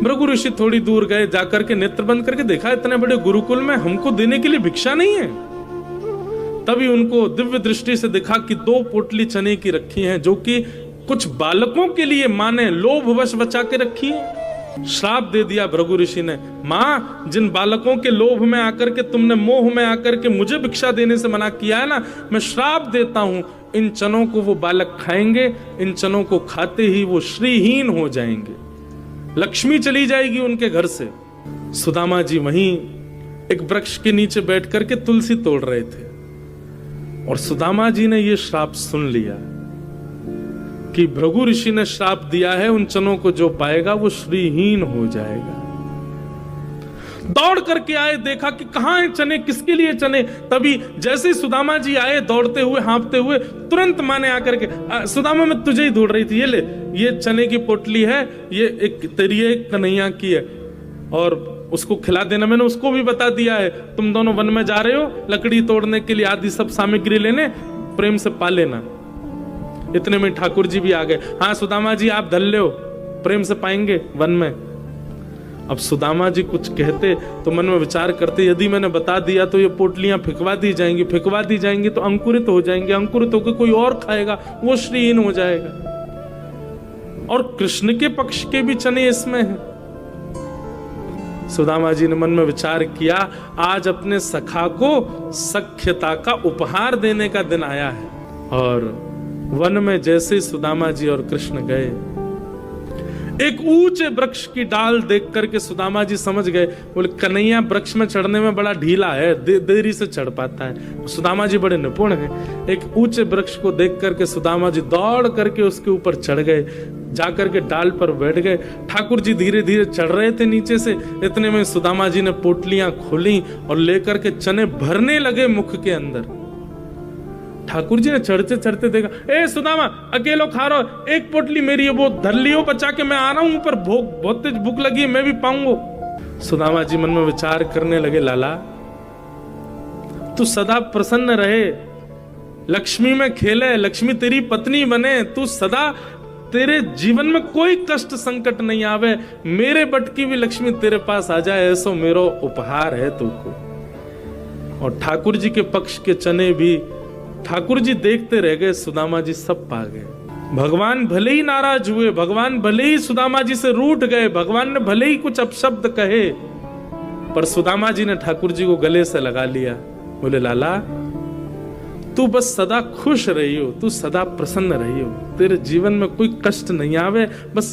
भृगु ऋषि थोड़ी दूर गए, जाकर के नेत्र बंद करके देखा इतने बड़े गुरुकुल में हमको देने के लिए भिक्षा नहीं है। तभी उनको दिव्य दृष्टि से दिखा कि 2 पोटली चने की रखी हैं, जो कि कुछ बालकों के लिए मां ने लोभवश बचा के रखी है। श्राप दे दिया भृगु ऋषि ने, मां जिन बालकों के लोभ में आकर के तुमने, मोह में आकर के मुझे भिक्षा देने से मना किया है ना, मैं श्राप देता हूं, इन चनों को वो बालक खाएंगे, इन चनों को खाते ही वो श्रीहीन हो जाएंगे, लक्ष्मी चली जाएगी उनके घर से। सुदामा जी वहीं एक वृक्ष के नीचे बैठ करके तुलसी तोड़ रहे थे और सुदामा जी ने ये श्राप सुन लिया कि भृगु ऋषि ने श्राप दिया है, उन चनों को जो पाएगा वो श्रीहीन हो जाएगा। दौड़ करके आए, देखा कि कहां है चने, किसके लिए चने। तभी जैसे ही सुदामा जी आए दौड़ते हुए, हाँफते हुए, तुरंत मां ने आकर के, सुदामा मैं तुझे ही ढूंढ रही थी, ये ले, ये चने की पोटली है, ये एक तेरी एक कन्हैया की है और उसको खिला देना। मैंने उसको भी बता दिया है, तुम दोनों वन में जा रहे हो लकड़ी तोड़ने के लिए, आदि सब सामग्री लेने, प्रेम से पा लेना। इतने में ठाकुर जी भी आ गए। हाँ सुदामा जी आप धल लो, प्रेम से पाएंगे वन में। अब सुदामा जी कुछ कहते तो मन में विचार करते, यदि मैंने बता दिया तो ये पोटलियां फिकवा दी जाएंगी, फिकवा दी जाएंगी तो अंकुरित हो जाएंगे, अंकुरित होकर कोई और खाएगा, वो श्रीहीन हो जाएगा। और कृष्ण के पक्ष के भी चने इसमें हैं। सुदामा जी ने मन में विचार किया, आज अपने सखा को सख्यता का उपहार देने का दिन आया है। और वन में जैसे सुदामा जी और कृष्ण गए, एक ऊंचे वृक्ष की डाल देख करके सुदामा जी समझ गए, बोले कन्हैया वृक्ष में चढ़ने में बड़ा ढीला है, देरी से चढ़ पाता है। सुदामा जी बड़े निपुण हैं। एक ऊंचे वृक्ष को देख करके सुदामा जी दौड़ करके उसके ऊपर चढ़ गए, जाकर के डाल पर बैठ गए। ठाकुर जी धीरे धीरे चढ़ रहे थे नीचे से, इतने में सुदामा जी ने पोटलियां खोली और लेकर के चने भरने लगे मुख के अंदर। ठाकुर जी ने चढ़ते चढ़ते देखा, ए सुदामा अकेलो खा रहा हो, एक पोटली मेरी है, वो धर लियो बचा के, मैं आ रहा हूं ऊपर, बहुत तेज भूख लगी है, मैं भी पाऊंगा। सुदामा जी मन में विचार करने लगे, लाला तू सदा प्रसन्न रहे, लक्ष्मी में खेले, लक्ष्मी तेरी पत्नी बने, तू सदा, तेरे जीवन में कोई कष्ट संकट नहीं आवे, मेरे बट की भी लक्ष्मी तेरे पास आ जाए, ऐसा मेरा उपहार है तुमको। और ठाकुर जी के पक्ष के चने भी ठाकुर जी देखते रह गए, सुदामा जी सब पा गए। भगवान भले ही नाराज हुए, भगवान भले ही सुदामा जी से रूठ गए, भगवान ने भले ही कुछ अपशब्द कहे, पर सुदामा जी ने ठाकुर जी को गले से लगा लिया। बोले लाला तू बस सदा खुश रही हो, तू सदा प्रसन्न रही हो, तेरे जीवन में कोई कष्ट नहीं आवे, बस